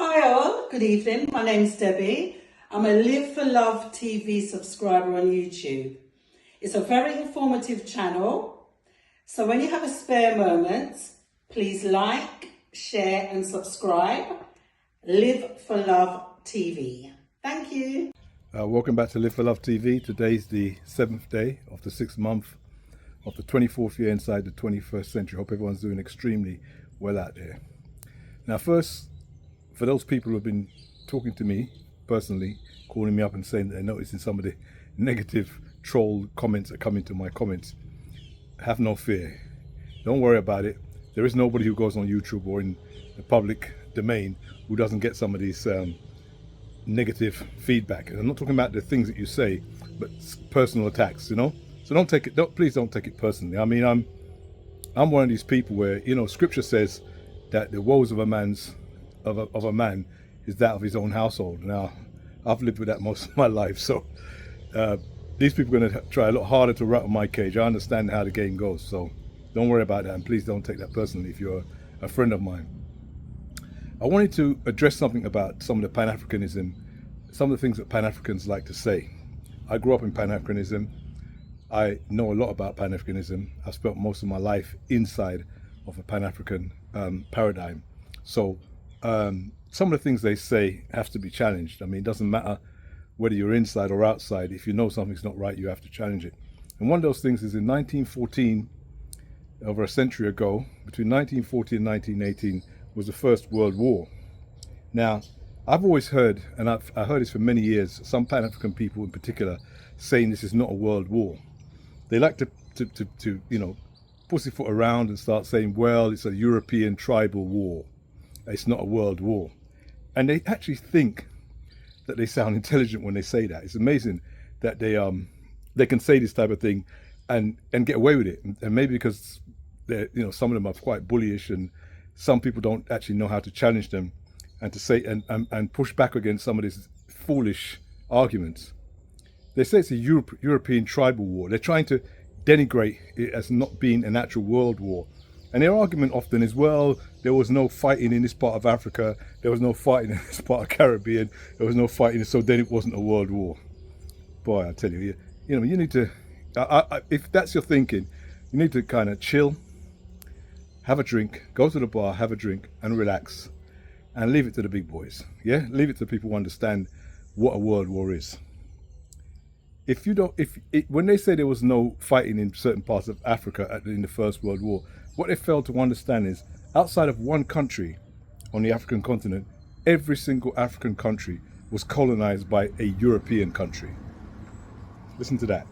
Hi all, good evening. My name's Debbie. I'm a Live for Love TV subscriber on YouTube. It's a very informative channel. So when you have a spare moment, please like, share and subscribe. Live for Love TV. Thank you. Welcome back to Live for Love TV. Today's the 7th day of the 6th month of the 24th year inside the 21st century. Hope everyone's doing extremely well out there. Now first, for those people who have been talking to me personally, calling me up and saying that they're noticing some of the negative troll comments that come into my comments, have no fear. Don't worry about it. There is nobody who goes on YouTube or in the public domain who doesn't get some of these negative feedback. And I'm not talking about the things that you say, but personal attacks, you know. So don't take it. Please don't take it personally. I mean, I'm one of these people where, you know, Scripture says that the woes of a man is that of his own household. Now, I've lived with that most of my life, so these people are going to try a lot harder to rattle my cage. I understand how the game goes, so don't worry about that, and please don't take that personally if you're a friend of mine. I wanted to address something about some of the Pan-Africanism, some of the things that Pan-Africans like to say. I grew up in Pan-Africanism. I know a lot about Pan-Africanism. I've spent most of my life inside of a Pan-African paradigm. So some of the things they say have to be challenged. I mean, it doesn't matter whether you're inside or outside. If you know something's not right, you have to challenge it. And one of those things is in 1914, over a century ago, between 1914 and 1918, was the First World War. Now, I've always heard, and I've heard this for many years, some Pan-African people in particular saying this is not a world war. They like to you know, pussyfoot around and start saying, well, it's a European tribal war. It's not a world war. And they actually think that they sound intelligent when they say that. It's amazing that they can say this type of thing and get away with it. And maybe because they're, you know, some of them are quite bullyish, and some people don't actually know how to challenge them and to say and push back against some of these foolish arguments. They say it's a European tribal war. They're trying to denigrate it as not being an actual world war. And their argument often is, well, there was no fighting in this part of Africa, there was no fighting in this part of Caribbean, there was no fighting, so then it wasn't a world war. Boy, I tell you, you know, you need to, if that's your thinking, you need to kind of chill, have a drink, go to the bar, have a drink and relax, and leave it to the big boys. Yeah, leave it to people who understand what a world war is. If you don't, when they say there was no fighting in certain parts of Africa in the First World War, what they failed to understand is, outside of one country on the African continent, every single African country was colonized by a European country. Listen to that.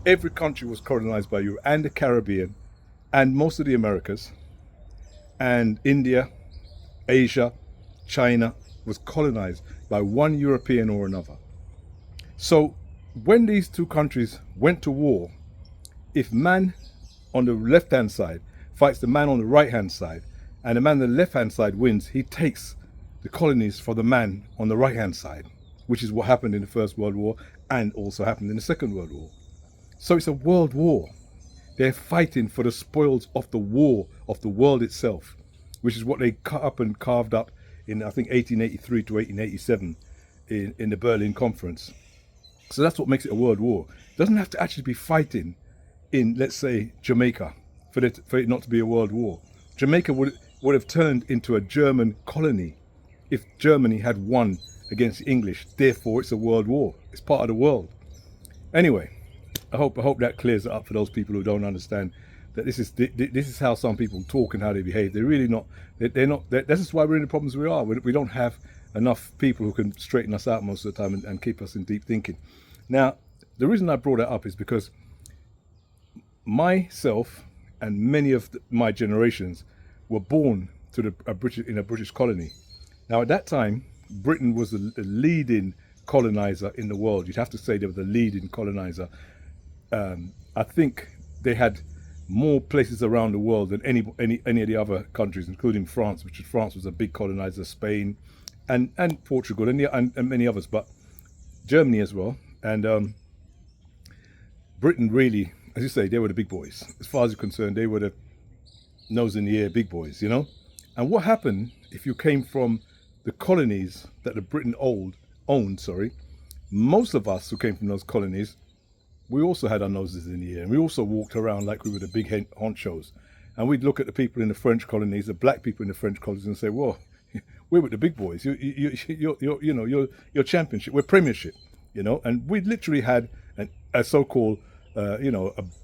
Every country was colonized by Europe, and the Caribbean, and most of the Americas, and India, Asia, China was colonized by one European or another. So when these two countries went to war, if man on the left-hand side fights the man on the right-hand side, and the man on the left-hand side wins, he takes the colonies for the man on the right-hand side, which is what happened in the First World War and also happened in the Second World War. So it's a world war. They're fighting for the spoils of the war of the world itself, which is what they cut up and carved up in, I think, 1883 to 1887 in the Berlin Conference. So that's what makes it a world war. It doesn't have to actually be fighting in, let's say, Jamaica for it not to be a world war. Jamaica would have turned into a German colony if Germany had won against the English. Therefore, it's a world war. It's part of the world. Anyway, I hope that clears it up for those people who don't understand that this is how some people talk and how they behave. They're really not. They're not. This is why we're in the problems we are. We don't have enough people who can straighten us out most of the time and keep us in deep thinking. Now, the reason I brought that up is because myself and many of my generations were born to in a British colony. Now, at that time, Britain was the leading colonizer in the world. You'd have to say they were the leading colonizer. I think they had more places around the world than any of the other countries, including France, France was a big colonizer, Spain, and Portugal, and many others, but Germany as well. And Britain really, as you say, they were the big boys. As far as you're concerned, they were the nose in the air big boys, you know? And what happened if you came from the colonies that the Britain owned, most of us who came from those colonies, we also had our noses in the air, and we also walked around like we were the big honchos. And we'd look at the people in the French colonies, the black people in the French colonies, and say, "Whoa, we're with the big boys. You're championship, we're premiership," you know. And we literally had a so-called, a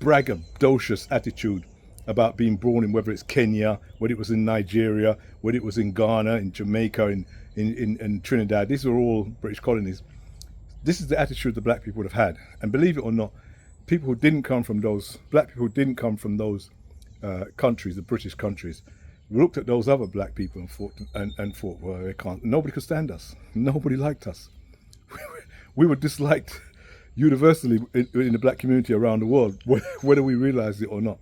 braggadocious attitude about being born in, whether it's Kenya, whether it was in Nigeria, whether it was in Ghana, in Jamaica, in Trinidad. These were all British colonies. This is the attitude the black people would have had. And believe it or not, black people who didn't come from those countries, the British countries, looked at those other black people and thought, well, they can't. Nobody could stand us. Nobody liked us. We were disliked universally in the black community around the world, whether we realized it or not.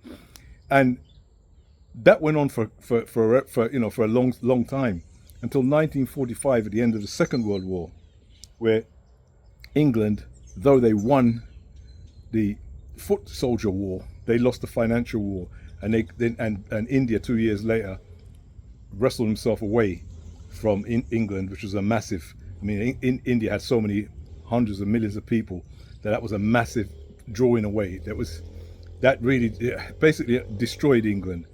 And that went on for a long time, until 1945, at the end of the Second World War, where England, though they won the foot soldier war, they lost the financial war, and India 2 years later wrestled himself away from England, which was a massive. I mean, India had so many hundreds of millions of people that was a massive drawing away. That really basically destroyed England.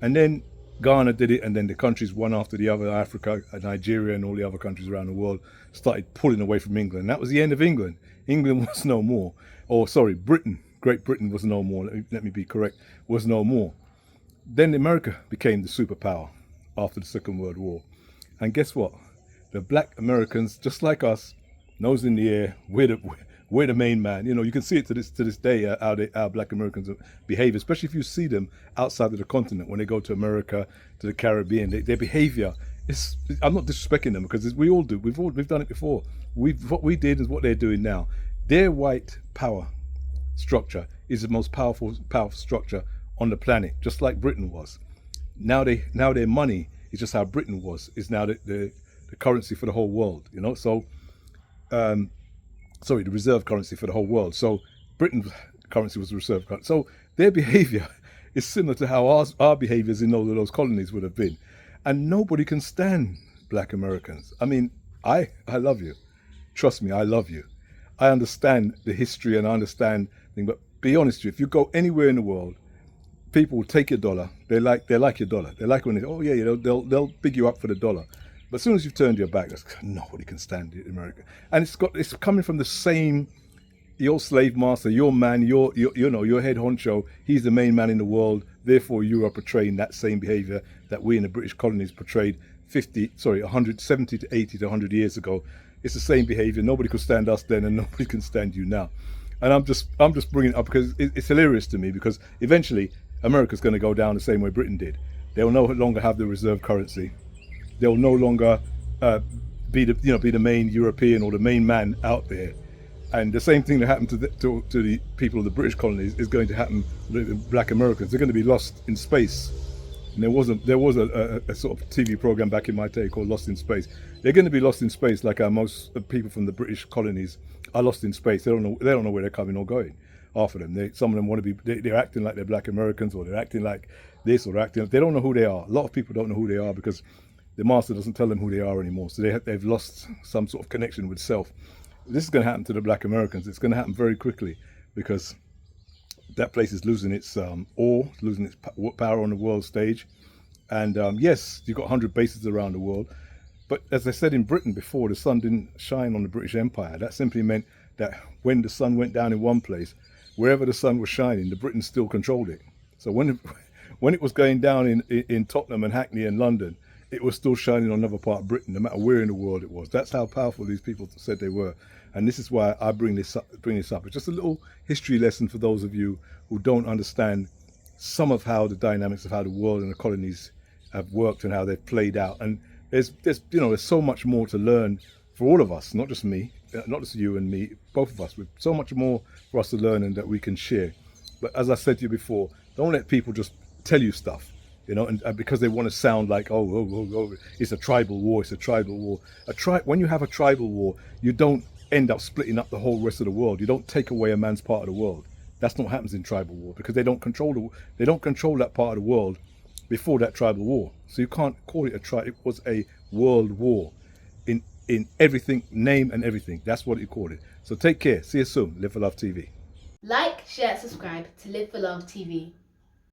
And then Ghana did it, and then the countries one after the other, Africa, Nigeria, and all the other countries around the world started pulling away from England. And that was the end of England. England was no more. Or sorry, Britain. Great Britain was no more. Let me be correct. Was no more. Then America became the superpower after the Second World War. And guess what? The black Americans, just like us, nose in the air, we're the main man. You know, you can see it to this day how black Americans behave, especially if you see them outside of the continent when they go to America, to the Caribbean. Their behavior is, I'm not disrespecting them, because we all do. We've done it before. What we did is what they're doing now. Their white power structure is the most powerful structure on the planet, just like Britain was. Now their money is just how Britain was. Is now the currency for the whole world. You know, so. The reserve currency for the whole world. So Britain's currency was the reserve currency. So their behavior is similar to how our behaviors in all of those colonies would have been. And nobody can stand black Americans. I mean, I love you. Trust me, I love you. I understand the history and I understand things, but be honest with you, if you go anywhere in the world, people will take your dollar. They like your dollar. They like when they'll big you up for the dollar. But as soon as you've turned your back, nobody can stand it in America. And it's coming from the same, your slave master, your man, your head honcho. He's the main man in the world. Therefore, you are portraying that same behavior that we in the British colonies portrayed 170 to 80 to 100 years ago. It's the same behavior. Nobody could stand us then, and nobody can stand you now. And I'm just bringing it up because it's hilarious to me, because eventually America's going to go down the same way Britain did. They'll no longer have the reserve currency. They'll no longer be the main European or the main man out there, and the same thing that happened to the people of the British colonies is going to happen to the black Americans. They're going to be lost in space. And there was a sort of TV program back in my day called Lost in Space. They're going to be lost in space like how most people from the British colonies are lost in space. They don't know where they're coming or going. Half of them, some of them want to be. They're acting like they're black Americans, or they're acting like this, or they don't know who they are. A lot of people don't know who they are because the master doesn't tell them who they are anymore. So they've lost some sort of connection with self. This is going to happen to the black Americans. It's going to happen very quickly, because that place is losing its losing its power on the world stage. And yes, you've got 100 bases around the world. But as I said in Britain before, the sun didn't shine on the British Empire. That simply meant that when the sun went down in one place, wherever the sun was shining, the Britons still controlled it. So when it was going down in Tottenham and Hackney and London, it was still shining on another part of Britain, no matter where in the world it was. That's how powerful these people said they were. And this is why I bring this up. It's just a little history lesson for those of you who don't understand some of how the dynamics of how the world and the colonies have worked and how they've played out. And there's so much more to learn for all of us, not just me, not just you and me, both of us. With so much more for us to learn and that we can share. But as I said to you before, don't let people just tell you stuff. And because they want to sound like, oh, it's a tribal war, it's a tribal war. When you have a tribal war, you don't end up splitting up the whole rest of the world. You don't take away a man's part of the world. That's not what happens in tribal war, because they don't control that part of the world before that tribal war. So you can't call it a it was a world war. in everything, name and everything. That's what you call it. So take care. See you soon. Live for Love TV. Like, share, subscribe to Live for Love TV.